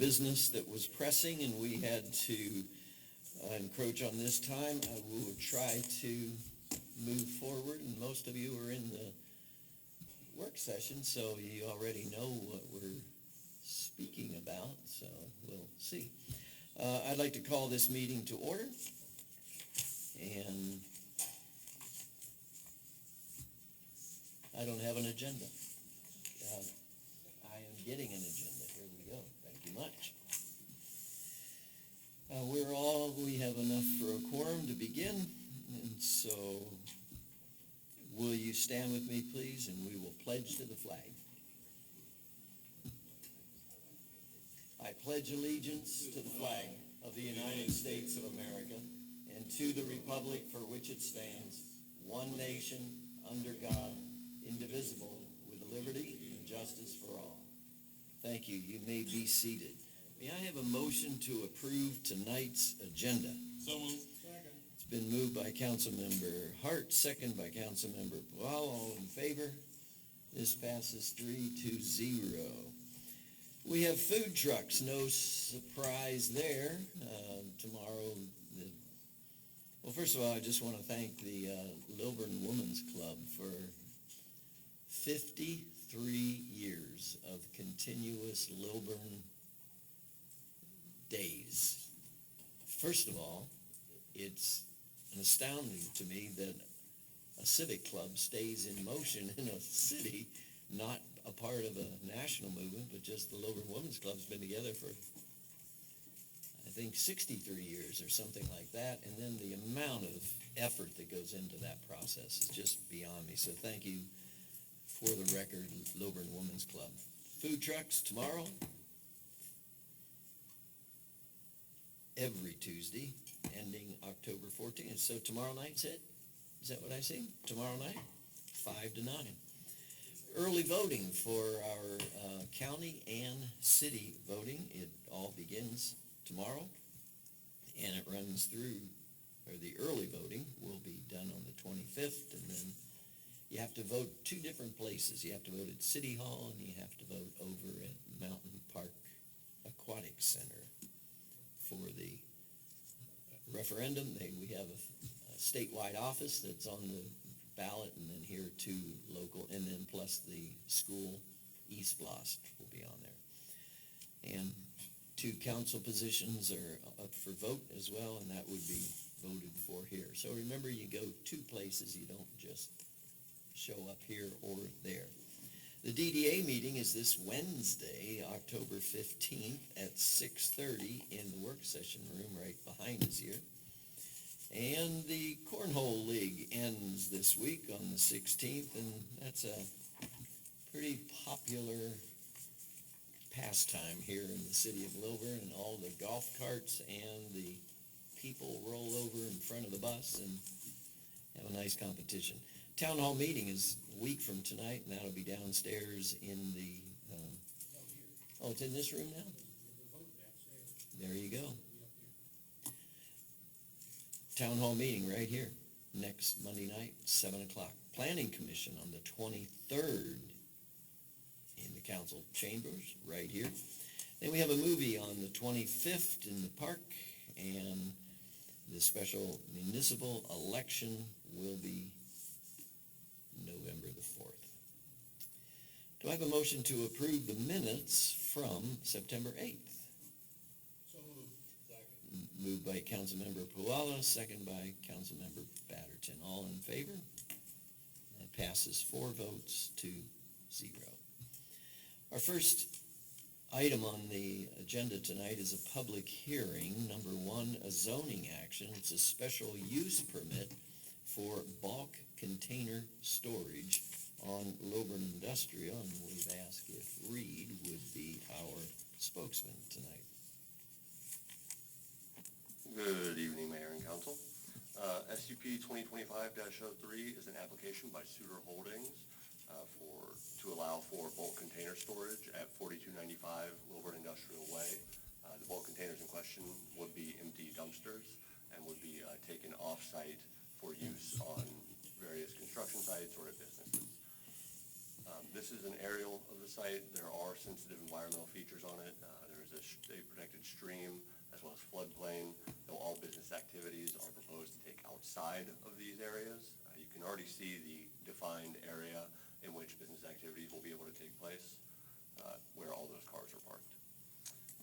business that was pressing and we had to encroach on this time. We will try to move forward, and most of you are in the work session, so you already know what we're speaking about, so we'll see. I'd like to call this meeting to order, and I don't have an agenda. I am getting an agenda. Here we go. Thank you much. We have enough for a quorum to begin, and so will you stand with me, please, and we will pledge to the flag. I pledge allegiance to the flag of the United States of America and to the republic for which it stands, one nation, under God, indivisible, with liberty and justice for all. Thank you. You may be seated. May I have a motion to approve tonight's agenda? So moved. Second. It's been moved by Councilmember Hart, second by Councilmember Powell. All in favor? This passes 3-0. We have food trucks. No surprise there. Tomorrow, well, first of all, I just want to thank the Lilburn Women's Club for 53 years of continuous Lilburn days. First of all, it's astounding to me that a civic club stays in motion in a city, not a part of a national movement, but just the Lilburn Women's Club's been together for, I think, 63 years or something like that. And then the amount of effort that goes into that process is just beyond me. So thank you, for the record, Lilburn Women's Club. Food trucks tomorrow, every Tuesday, ending October 14th. So tomorrow night's it? Is that what I see? Tomorrow night, 5 to 9. Early voting for our county and city voting. It all begins tomorrow, and it runs through, or the early voting will be done on the 25th, and then you have to vote two different places. You have to vote at City Hall, and you have to vote over at Mountain Park Aquatic Center for the referendum. We have a statewide office that's on the ballot, and then here two local, and then plus the school East Blast will be on there. And two council positions are up for vote as well, and that would be voted for here. So remember, you go two places. You don't just show up here or there. The DDA meeting is this Wednesday, October 15th at 6:30 in the work session room right behind us here. And the Cornhole League ends this week on the 16th, and that's a pretty popular pastime here in the city of Lilburn, and all the golf carts and the people roll over in front of the bus and have a nice competition. Town hall meeting is a week from tonight, and that'll be downstairs in the, oh, it's in this room now? There you go. Town hall meeting right here, next Monday night, 7 o'clock. Planning Commission on the 23rd in the council chambers, right here. Then we have a movie on the 25th in the park, and the special municipal election will be November the 4th. Do I have a motion to approve the minutes from September 8th? So moved. Second. Moved by Councilmember Puala, second by Councilmember Batterton. All in favor? That passes 4 votes to 0. Our first item on the agenda tonight is a public hearing. Number 1, a zoning action. It's a special use permit for bulk container storage on Lilburn Industrial, and we've asked if Reed would be our spokesman tonight. Good evening, Mayor and Council. SUP 2025-03 is an application by Suter Holdings to allow for bulk container storage at 4295 Lilburn Industrial Way. The bulk containers in question would be empty dumpsters and would be taken off-site for use on various construction sites or at businesses. This is an aerial of the site. There are sensitive environmental features on it. There is is a protected stream as well as floodplain, though all business activities are proposed to take outside of these areas. You can already see the defined area in which business activities will be able to take place, where all those cars are parked.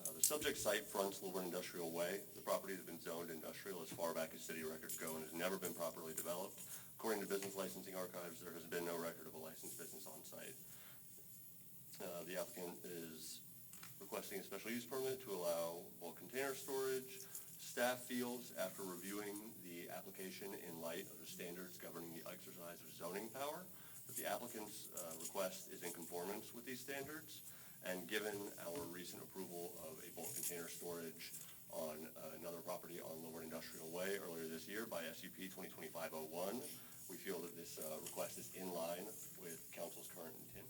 The subject site fronts Lilburn Industrial Way. The property has been zoned industrial as far back as city records go and has never been properly developed. According to business licensing archives, there has been no record of a licensed business on site. The applicant is requesting a special use permit to allow bulk container storage. Staff feels, after reviewing the application in light of the standards governing the exercise of zoning power, that the applicant's request is in conformance with these standards. And given our recent approval of a bulk container storage on another property on Lilburn Industrial Way earlier this year by SUP 2025-01, we feel that this request is in line with council's current intent.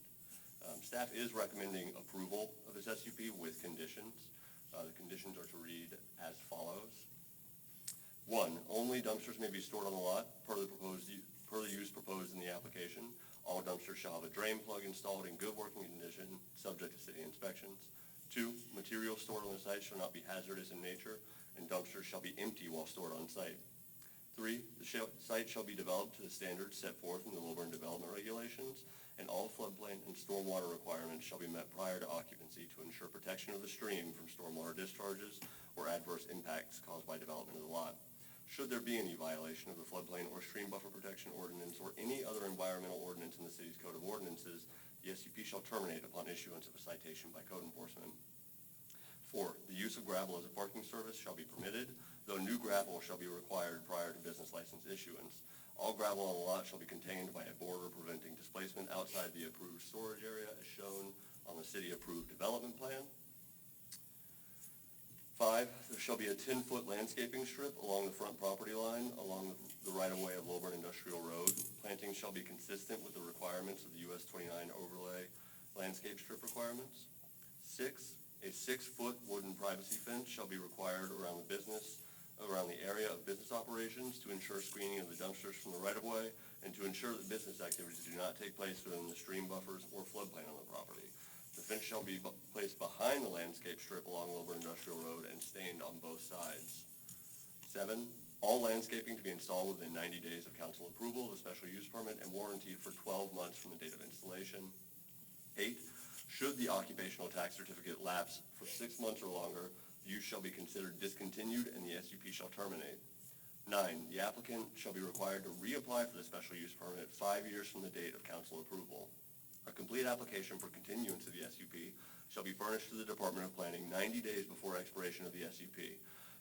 Staff is recommending approval of this SUP with conditions. The conditions are to read as follows. 1, only dumpsters may be stored on the lot per the use proposed in the application. All dumpsters shall have a drain plug installed in good working condition, subject to city inspections. 2, materials stored on the site shall not be hazardous in nature, and dumpsters shall be empty while stored on site. 3, the site shall be developed to the standards set forth in the Lilburn Development Regulations, and all floodplain and stormwater requirements shall be met prior to occupancy to ensure protection of the stream from stormwater discharges or adverse impacts caused by development of the lot. Should there be any violation of the floodplain or stream buffer protection ordinance or any other environmental ordinance in the city's code of ordinances, the SUP shall terminate upon issuance of a citation by code enforcement. 4, the use of gravel as a parking service shall be permitted, though new gravel shall be required prior to business license issuance. All gravel on the lot shall be contained by a border preventing displacement outside the approved storage area as shown on the city-approved development plan. 5, there shall be a 10-foot landscaping strip along the front property line along the right-of-way of Lilburn Industrial Road. Planting shall be consistent with the requirements of the US 29 overlay landscape strip requirements. 6, a 6-foot wooden privacy fence shall be required around the area of business operations to ensure screening of the dumpsters from the right-of-way and to ensure that business activities do not take place within the stream buffers or floodplain on the property. The fence shall be placed behind the landscape strip along Lilburn Industrial Road and stained on both sides. 7, all landscaping to be installed within 90 days of council approval of a special use permit and warranted for 12 months from the date of installation. 8, should the occupational tax certificate lapse for 6 months or longer, the use shall be considered discontinued and the SUP shall terminate. 9, the applicant shall be required to reapply for the special use permit 5 years from the date of council approval. A complete application for continuance of the SUP shall be furnished to the Department of Planning 90 days before expiration of the SUP.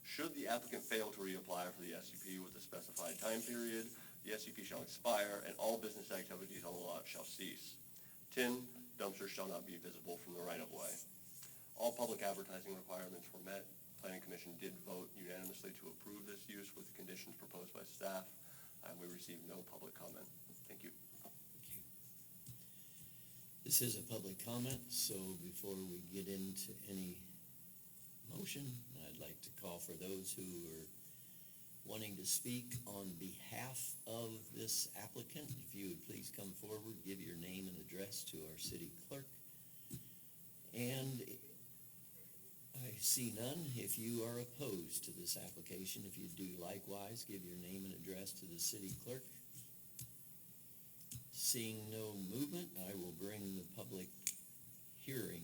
Should the applicant fail to reapply for the SUP with the specified time period, the SUP shall expire and all business activities on the lot shall cease. 10, dumpsters shall not be visible from the right-of-way. All public advertising requirements were met. Planning Commission did vote unanimously to approve this use with the conditions proposed by staff, and we received no public comment. Thank you. This is a public comment, so before we get into any motion, I'd like to call for those who are wanting to speak on behalf of this applicant. If you would please come forward, give your name and address to our city clerk. And I see none. If you are opposed to this application, if you do likewise, give your name and address to the city clerk. Seeing no movement, I will bring the public hearing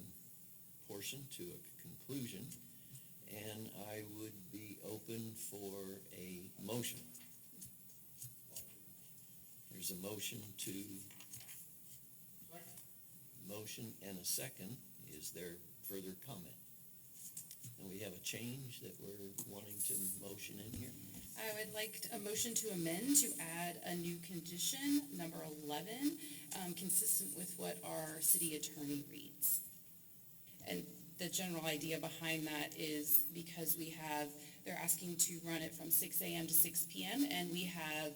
portion to a conclusion, and I would be open for a motion. There's a motion and a second. Is there further comment? And we have a change that we're wanting to motion in here. I would like a motion to amend to add a new condition, number 11, consistent with what our city attorney reads. And the general idea behind that is because they're asking to run it from 6 a.m. to 6 p.m. and we have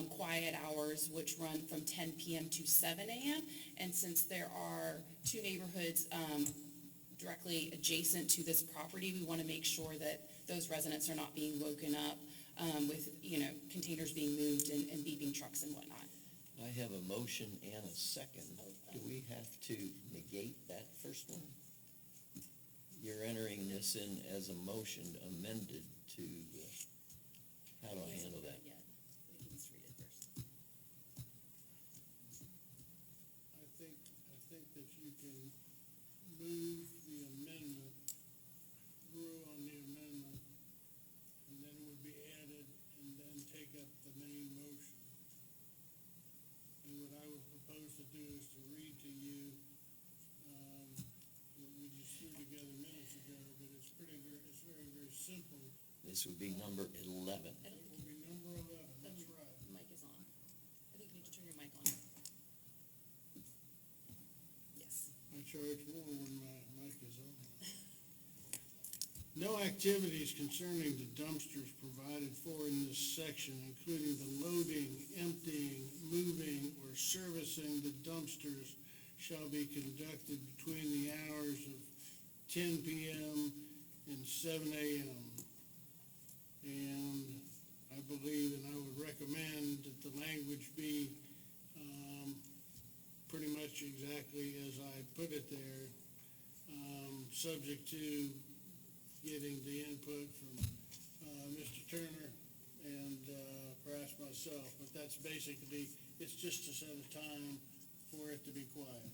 quiet hours which run from 10 p.m. to 7 a.m. And since there are two neighborhoods directly adjacent to this property, we want to make sure that those residents are not being woken up with, containers being moved and beeping trucks and whatnot. I have a motion and a second. Do we have to negate that first one? you're entering this in as a motion amended to, how do I handle that? Yet. We can just read it first. I think that you can move the amendment, rule on the amendment, and then it would be added, and then take up the main motion. And what I would propose to do is to read to you, what we just threw together minutes ago, but it's very, very simple. This would be number 11. I It don't will be number 11, that's right. The mic is on. I think you need to turn your mic on. Yes. I charge more when my mic is on. No activities concerning the dumpsters provided for in this section, including the loading, emptying, moving, or servicing the dumpsters, shall be conducted between the hours of 10 p.m. and 7 a.m. And I believe, and I would recommend that the language be pretty much exactly as I put it there, subject to getting the input from Mr. Turner and perhaps myself. But that's basically, it's just to set a time for it to be quiet.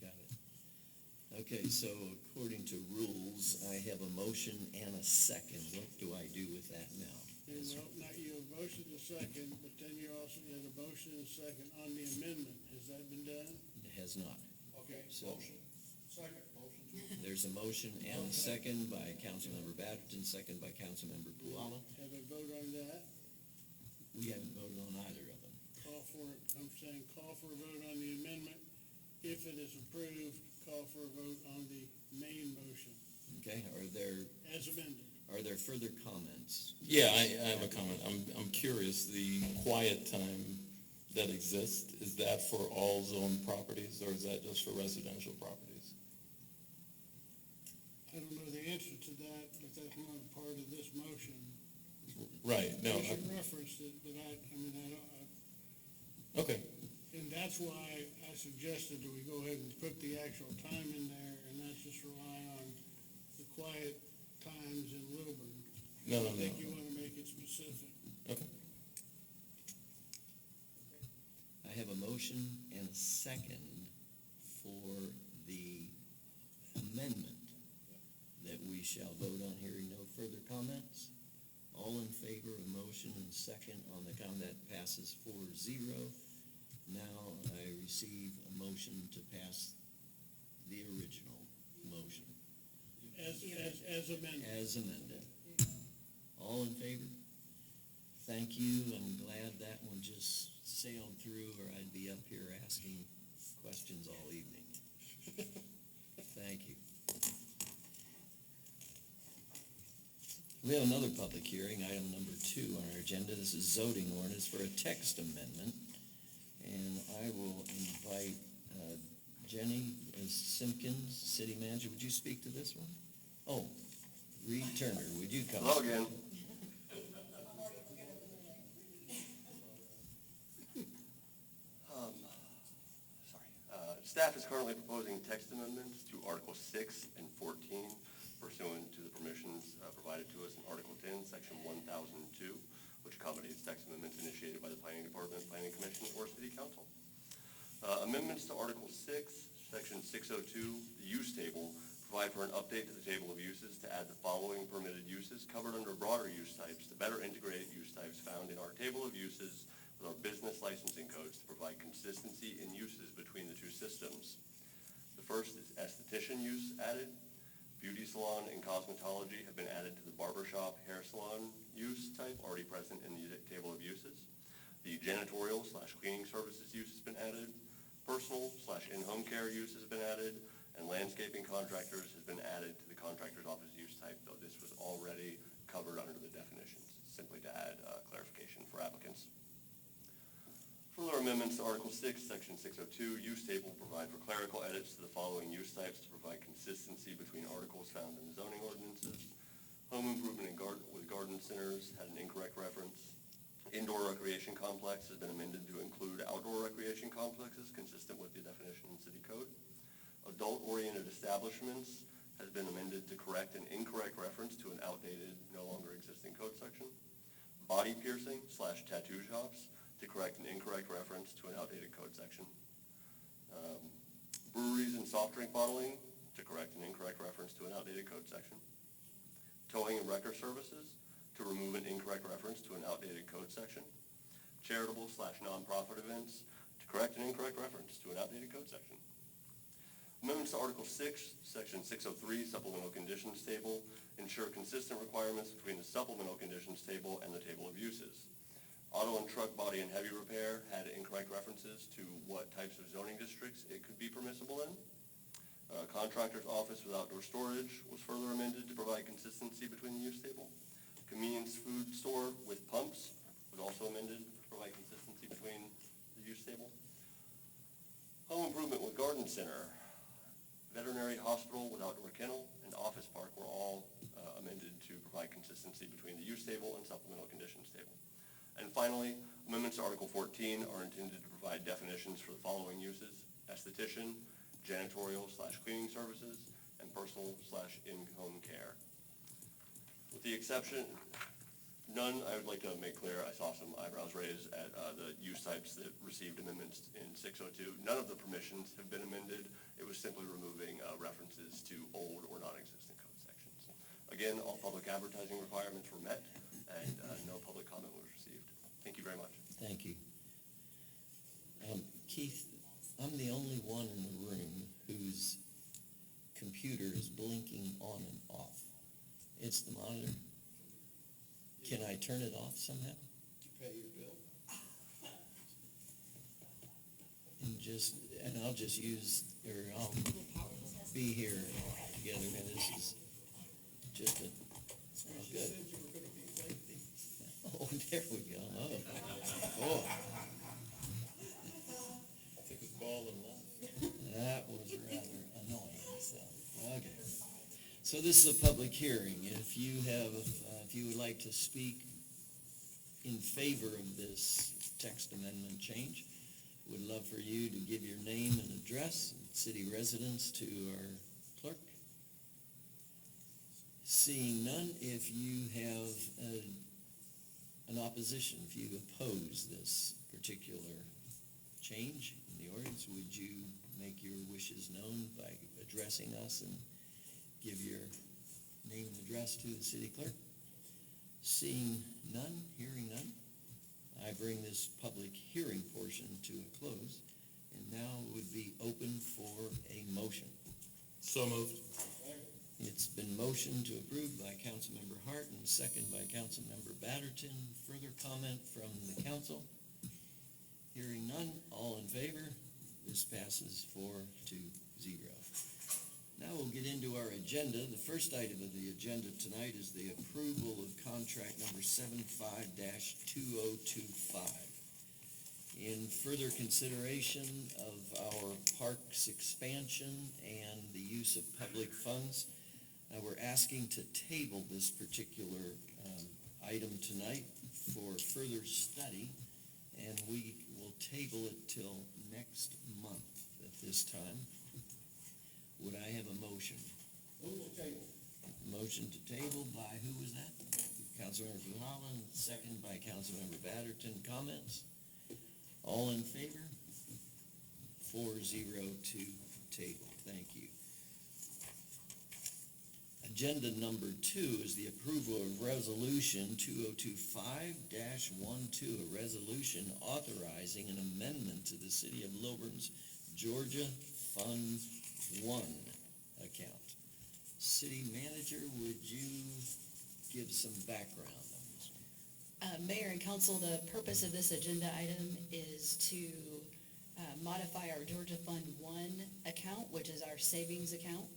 Got it. Okay, so according to rules, I have a motion and a second. What do I do with that now? And not you have motion a second, but then you also had a motion and a second on the amendment. Has that been done? It has not. Okay, So- motion, second, motion to. There's a motion and a second by Councilmember Batterton, second by Councilmember Puala. Have a vote on that? We haven't voted on either of them. Call for it, I'm saying call for a vote on the amendment. If it is approved, call for a vote on the main motion Okay, as amended. are there further comments? Yeah, I have a comment. I'm curious, the quiet time that exists, is that for all zone properties, or is that just for residential properties? I don't know the answer to that, but that's not a part of this motion. Right, no, You should reference it, but I don't, okay, and that's why I suggested that we go ahead and put the actual time in there and not just rely on the quiet times in Lilburn. no, I think you want to make it specific. okay. I have a motion and a second for the amendment that we shall vote on. Hearing no further comments. All in favor of motion and second on the comment, that passes 4-0. Now I receive a motion to pass the original motion As amended. as amended. All in favor? Thank you. I'm glad that one just sailed through, or I'd be up here asking questions all evening. Thank you. We have another public hearing, item number 2 on our agenda. This is zoning ordinance for a text amendment. And I will invite Jenny Simpkins, city manager. Would you speak to this one? Oh, Reed Turner, would you come? Hello again. Staff is currently proposing text amendments to Article 6 and 14 pursuant to the permissions provided to us in Article 10, Section 1002, which accommodates text amendments initiated by the Planning Department, Planning Commission, or City Council. Amendments to Article 6, Section 602, the use table, provide for an update to the table of uses to add the following permitted uses covered under broader use types to better integrate use types found in our table of uses with our business licensing codes to provide consistency in uses between the two systems. The first is esthetician use added. Beauty salon and cosmetology have been added to the barbershop, hair salon use type already present in the table of uses. The janitorial/cleaning services use has been added. Personal/in-home care use has been added. And landscaping contractors has been added to the contractor's office use type, though this was already covered under the definitions, simply to add clarification for applicants. Further amendments to Article 6, Section 602, use table provide for clerical edits to the following use types to provide consistency between articles found in the zoning ordinances. Home improvement and with garden centers had an incorrect reference. Indoor recreation complex has been amended to include outdoor recreation complexes consistent with the definition in city code. Adult-oriented establishments has been amended to correct an incorrect reference to an outdated, no longer existing code section. Body piercing / tattoo shops to correct an incorrect reference to an outdated code section. Breweries and soft drink bottling to correct an incorrect reference to an outdated code section. Towing and wrecker services to remove an incorrect reference to an outdated code section. Charitable / nonprofit events to correct an incorrect reference to an outdated code section. Amendments to Article 6, Section 603, Supplemental Conditions Table, ensure consistent requirements between the Supplemental Conditions Table and the Table of Uses. Auto and truck body and heavy repair had incorrect references to what types of zoning districts it could be permissible in. Contractor's office with outdoor storage was further amended to provide consistency between the use table. Convenience food store with pumps was also amended to provide consistency between the use table. Home improvement with garden center, veterinary hospital with outdoor kennel, and office park were all amended to provide consistency between the use table and supplemental conditions table. And finally, amendments to Article 14 are intended to provide definitions for the following uses: esthetician, janitorial / cleaning services, and personal / in-home care. With the exception, none, I would like to make clear, I saw some eyebrows raised at the use types that received amendments in 602. None of the permissions have been amended. It was simply removing references to old or non-existent code sections. Again, all public advertising requirements were met, and no public comment was received. Thank you very much. Thank you. Keith, I'm the only one in the room whose computer is blinking on and off. It's the monitor. Can I turn it off somehow? Did you pay your bill? And I'll just use, or I'll be here together, and this is just a, oh, You good. said you were gonna be lengthy. Oh, there we go. Oh, Took his ball and left. that was rather annoying, so, okay. So this is a public hearing. If you have, if you would like to speak in favor of this text amendment change, would love for you to give your name and address and city residence to our clerk. Seeing none, if you have an opposition, if you oppose this particular change in the ordinance, would you make your wishes known by addressing us and give your name and address to the city clerk? Seeing none, hearing none, I bring this public hearing portion to a close, and now would be open for a motion. So moved. It's been motioned to approve by Councilmember Hart and second by Councilmember Batterton. Further comment from the council? Hearing none, all in favor? This passes 4-0. Now we'll get into our agenda. The first item of the agenda tonight is the approval of contract number 75-2025. In further consideration of our parks expansion and the use of public funds, we're asking to table this particular item tonight for further study, and we will table it till next month at this time. Would I have a motion? Move the table. Motion to table by, who was that? Councilmember Holland, second by Councilmember Batterton. Comments? All in favor? 4-0 to table. Thank you. Agenda number 2 is the approval of Resolution 2025-12, a resolution authorizing an amendment to the City of Lilburn's Georgia Fund 1 account. City Manager, would you give some background on this one? Mayor and council, the purpose of this agenda item is to modify our Georgia Fund 1 account, which is our savings account.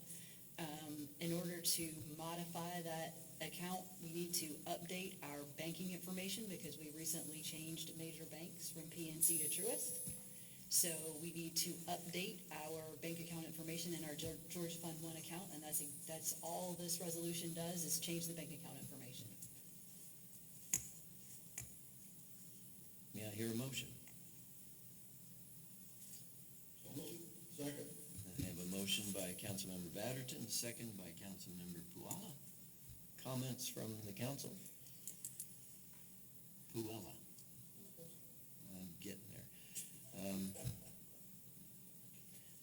In order to modify that account, we need to update our banking information because we recently changed major banks from PNC to Truist. So we need to update our bank account information in our Georgia Fund 1 account, and that's all this resolution does, is change the bank account information. May I hear a motion? So moved. Second. I have a motion Motion by Councilmember Batterton, second by Councilmember Puala. Comments from the council? Puala. I'm getting there.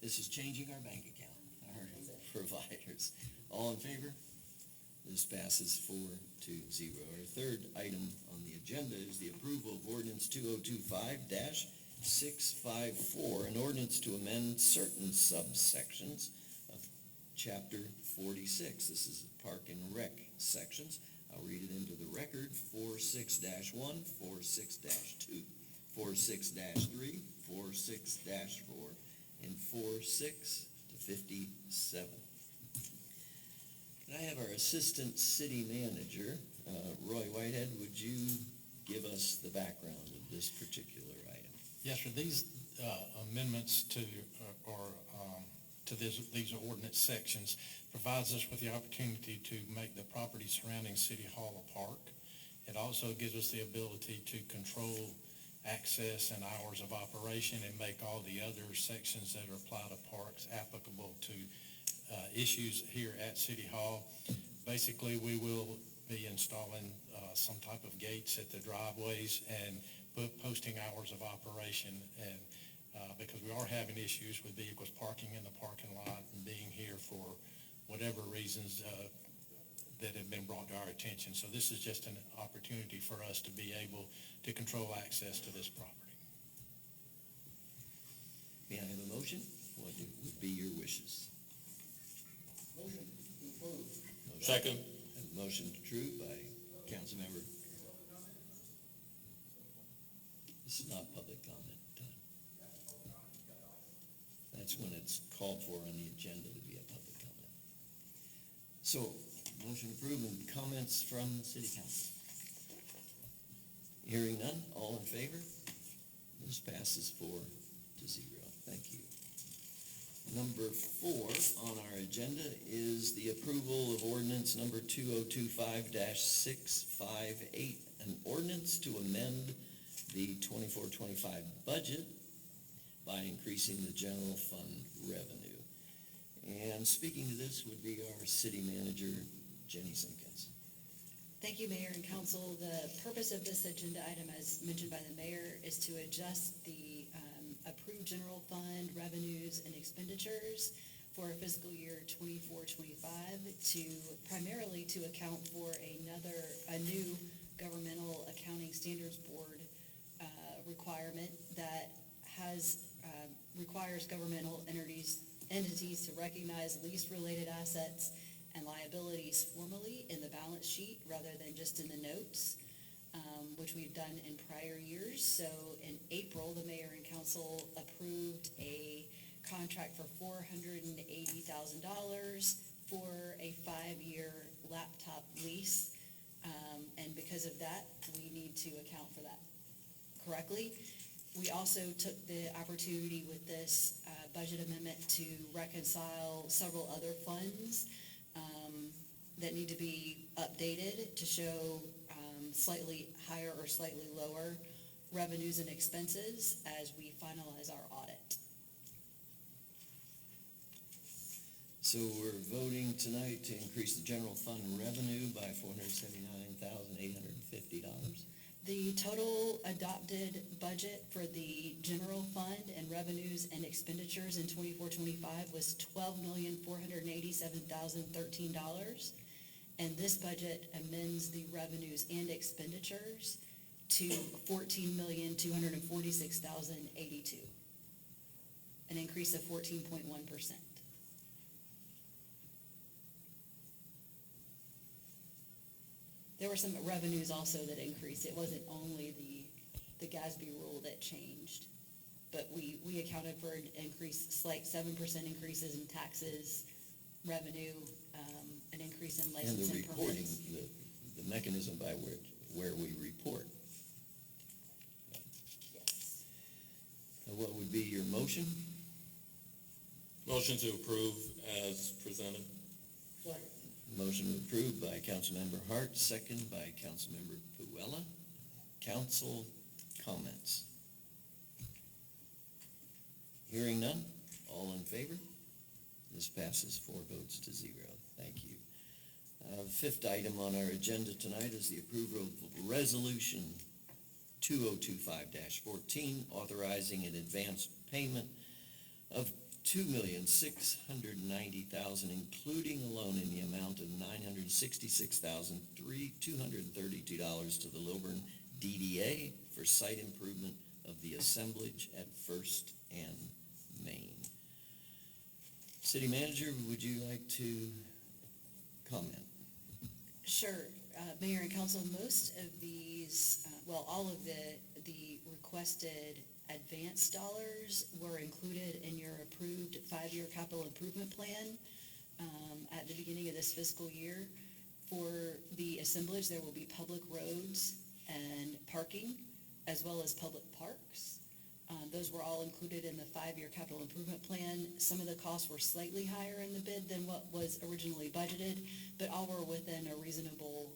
This is changing our bank account, our providers. All in favor? This passes 4-0. Our third item on the agenda is the approval of ordinance 2025-654, an ordinance to amend certain subsections of chapter 46. This is the Park and Rec sections. I'll read it into the record. 46-1, 46-2, 46-3, 46-4, and 46 to 57. Can I have our Assistant City Manager, Roy Whitehead, would you give us the background of this particular item? Yes, sir. These amendments to these ordinance sections provides us with the opportunity to make the property surrounding City Hall a park. It also gives us the ability to control access and hours of operation and make all the other sections that are applied to parks applicable to issues here at City Hall. Basically, we will be installing some type of gates at the driveways and posting hours of operation, and because we are having issues with vehicles parking in the parking lot and being here for whatever reasons that have been brought to our attention. So this is just an opportunity for us to be able to control access to this property. May I have a motion? What would be your wishes? Motion to approve. Second. A motion to approve by Councilmember. This is not public comment time. That's when it's called for on the agenda to be a public comment. So, motion approved and comments from City Council. Hearing none, all in favor? This passes 4-0. Thank you. Number 4 on our agenda is the approval of ordinance number 2025-658, an ordinance to amend the 24-25 budget by increasing the general fund revenue. And speaking to this would be our city manager, Jenny Simpkins. Thank you, Mayor and Council. The purpose of this agenda item, as mentioned by the mayor, is to adjust the approved general fund revenues and expenditures for fiscal year 24-25 primarily to account for a new governmental accounting standards board requirement that requires governmental entities to recognize lease-related assets and liabilities formally in the balance sheet rather than just in the notes, which we've done in prior years. So in April, the mayor and council approved a contract for $480,000 for a 5-year laptop lease. And because of that, we need to account for that correctly. We also took the opportunity with this budget amendment to reconcile several other funds that need to be updated to show slightly higher or slightly lower revenues and expenses as we finalize our audit. So we're voting tonight to increase the general fund revenue by $479,850. The total adopted budget for the general fund and revenues and expenditures in 24-25 was $12,487,013. And this budget amends the revenues and expenditures to $14,246,082, an increase of 14.1%. There were some revenues also that increased. It wasn't only the GASB rule that changed, but we accounted for an increase, slight 7% increases in taxes, revenue, an increase in license And the and reporting, permits. the mechanism by where we report. Yes. What would be your motion? Motion to approve as presented. Second. Motion approved by Councilmember Hart, second by Councilmember Puella. Council comments. Hearing none, all in favor? This passes 4 votes to 0. Thank you. Fifth item on our agenda tonight is the approval of Resolution 2025-14, authorizing an advance payment of $2,690,000, including a loan in the amount of $966,232 to the Lilburn DDA for site improvement of the assemblage at First and Main. City Manager, would you like to comment? Sure, Mayor and Council, most of these, all of the requested advance dollars were included in your approved 5-year capital improvement plan at the beginning of this fiscal year. For the assemblage, there will be public roads and parking, as well as public parks. Those were all included in the 5-year capital improvement plan. Some of the costs were slightly higher in the bid than what was originally budgeted, but all were within a reasonable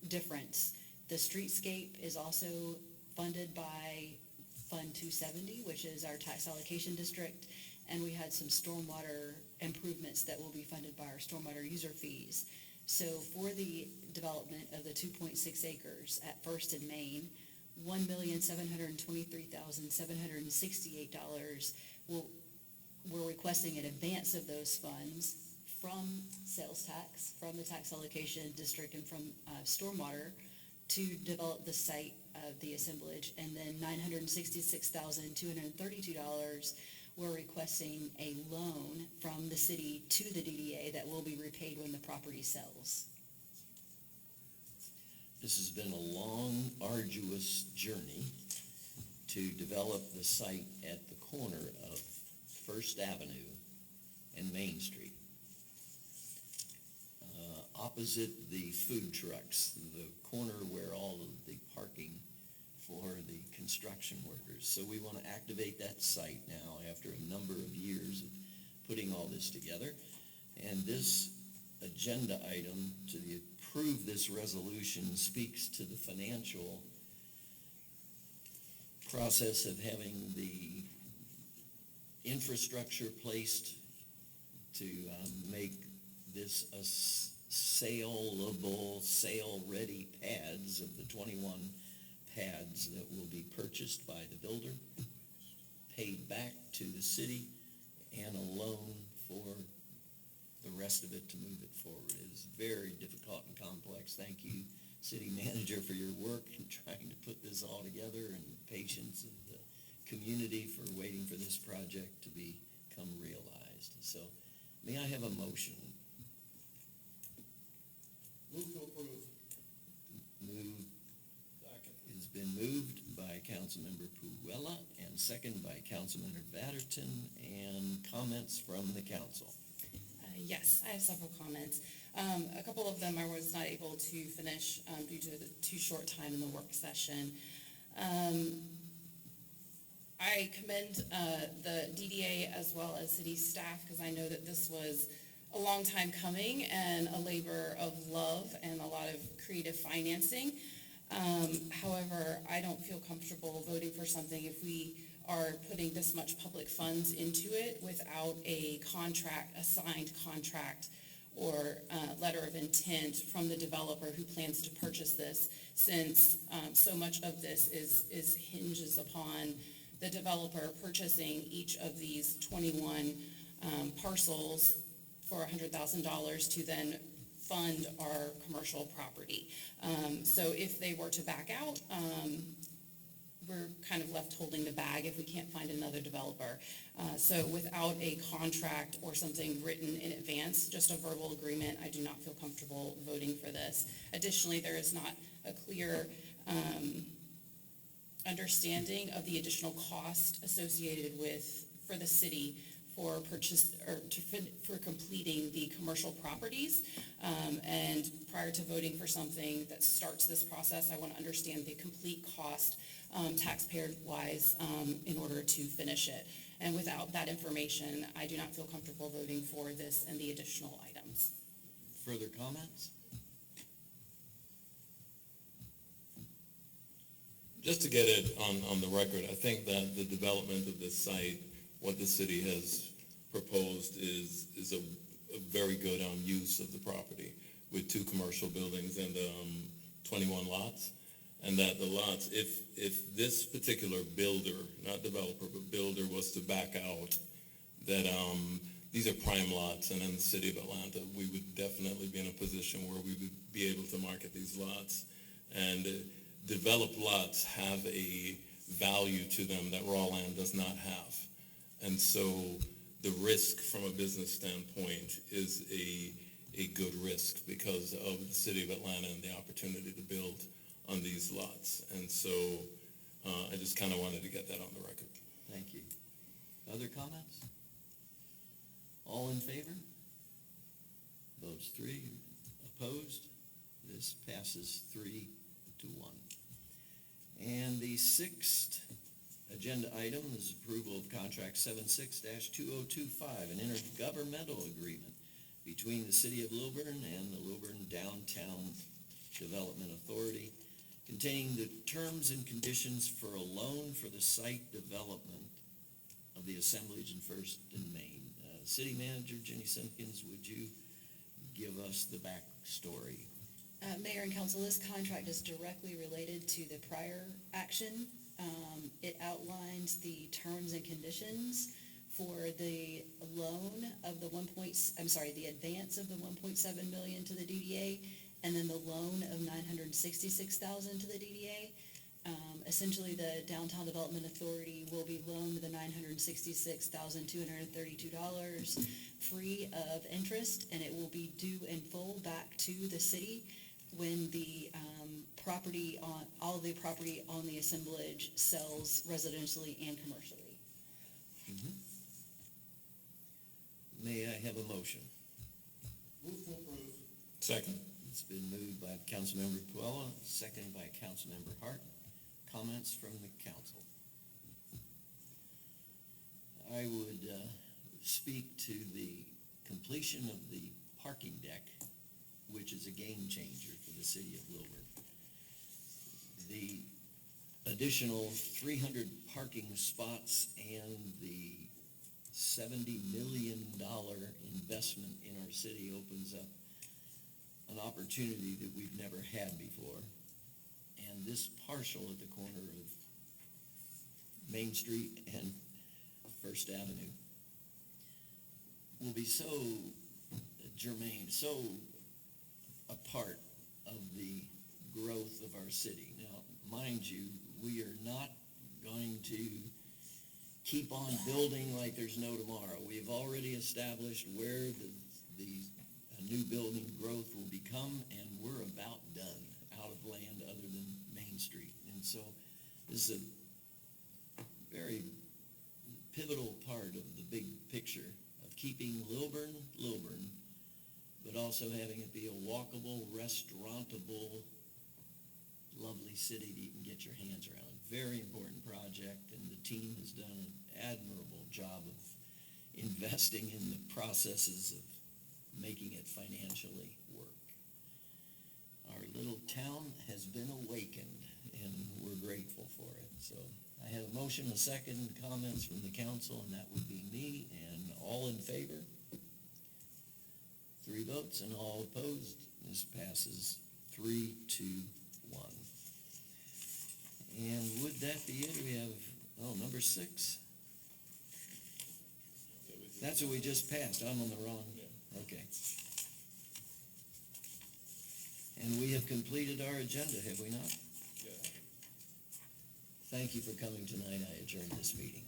difference. The streetscape is also funded by Fund 270, which is our tax allocation district, and we had some stormwater improvements that will be funded by our stormwater user fees. So for the development of the 2.6 acres at First and Main, $1,723,768 we're requesting an advance of those funds from sales tax, from the tax allocation district, and from stormwater to develop the site of the assemblage. And then $966,232 we're requesting a loan from the city to the DDA that will be repaid when the property sells. This has been a long, arduous journey to develop the site at the corner of First Avenue and Main Street. Opposite the food trucks, the corner where all of the parking for the construction workers. So we want to activate that site now after a number of years of putting all this together. And this agenda item to approve this resolution speaks to the financial process of having the infrastructure placed to make this a saleable, sale-ready pads of the 21 pads that will be purchased by the builder, paid back to the city, and a loan for the rest of it to move it forward. It is very difficult and complex. Thank you, City Manager, for your work in trying to put this all together, and patience of the community for waiting for this project to become realized. So, may I have a motion? Move to approve. It's been moved by Councilmember Puella and second by Councilmember Vatterton. And comments from the council? Yes, I have several comments. A couple of them I was not able to finish due to the too short time in the work session. I commend the DDA as well as city staff, because I know that this was a long time coming and a labor of love and a lot of creative financing. However, I don't feel comfortable voting for something if we are putting this much public funds into it without a contract, a signed contract, or letter of intent from the developer who plans to purchase this, since so much of this hinges upon the developer purchasing each of these 21 parcels for $100,000 to then fund our commercial property. So if they were to back out, we're kind of left holding the bag if we can't find another developer. So without a contract or something written in advance, just a verbal agreement, I do not feel comfortable voting for this. Additionally, there is not a clear understanding of the additional cost associated for the city for purchase or for completing the commercial properties. And prior to voting for something that starts this process, I want to understand the complete cost taxpayer-wise in order to finish it. And without that information, I do not feel comfortable voting for this and the additional items. Further comments? Just to get it on the record, I think that the development of this site what the city has proposed is a very good use of the property with 2 commercial buildings and 21 lots. And that the lots, if this particular builder, not developer, but builder was to back out, that these are prime lots, and in the city of Atlanta, we would definitely be in a position where we would be able to market these lots. And developed lots have a value to them that raw land does not have. And so the risk from a business standpoint is a good risk because of the city of Atlanta and the opportunity to build on these lots. And so I just kind of wanted to get that on the record. Thank you. Other comments? All in favor? Votes 3. Opposed? This passes 3-1. And the 6th agenda item is approval of contract 76-2025, an intergovernmental agreement between the City of Lilburn and the Lilburn Downtown Development Authority containing the terms and conditions for a loan for the site development of the assemblage in First and Main. City Manager Jenny Simpkins, would you give us the backstory? Mayor and council, this contract is directly related to the prior action. It outlines the terms and conditions for the loan of the the advance of the 1.7 million to the DDA, and then the loan of $966,000 to the DDA. Essentially, the Downtown Development Authority will be loaned the $966,232 free of interest, and it will be due in full back to the city when the all the property on the assemblage sells residentially and commercially. Mm-hmm. May I have a motion? Move to approve. Second. It's been moved by Councilmember Puella, seconded by Councilmember Hart. Comments from the council? I would speak to the completion of the parking deck, which is a game changer for the city of Lilburn. The additional 300 parking spots and the $70 million investment in our city opens up an opportunity that we've never had before. And this parcel at the corner of Main Street and First Avenue will be so germane, so a part of the growth of our city. Now, mind you, we are not going to keep on building like there's no tomorrow. We've already established where the new building growth will become, and we're about done out of land other than Main Street. And so this is a very pivotal part of the big picture of keeping Lilburn, but also having it be a walkable, restaurantable, lovely city that you can get your hands around. Very important project, and the team has done an admirable job of investing in the processes of making it financially work. Our little town has been awakened, and we're grateful for it. So I have a motion, a second, comments from the council, and that would be me. And all in favor? 3 votes, and all opposed. This passes 3-1. And would that be it? We have, number 6. That's what we just passed. I'm on the wrong. Okay. And we have completed our agenda, have we not? Yeah. Thank you for coming tonight. I adjourn this meeting.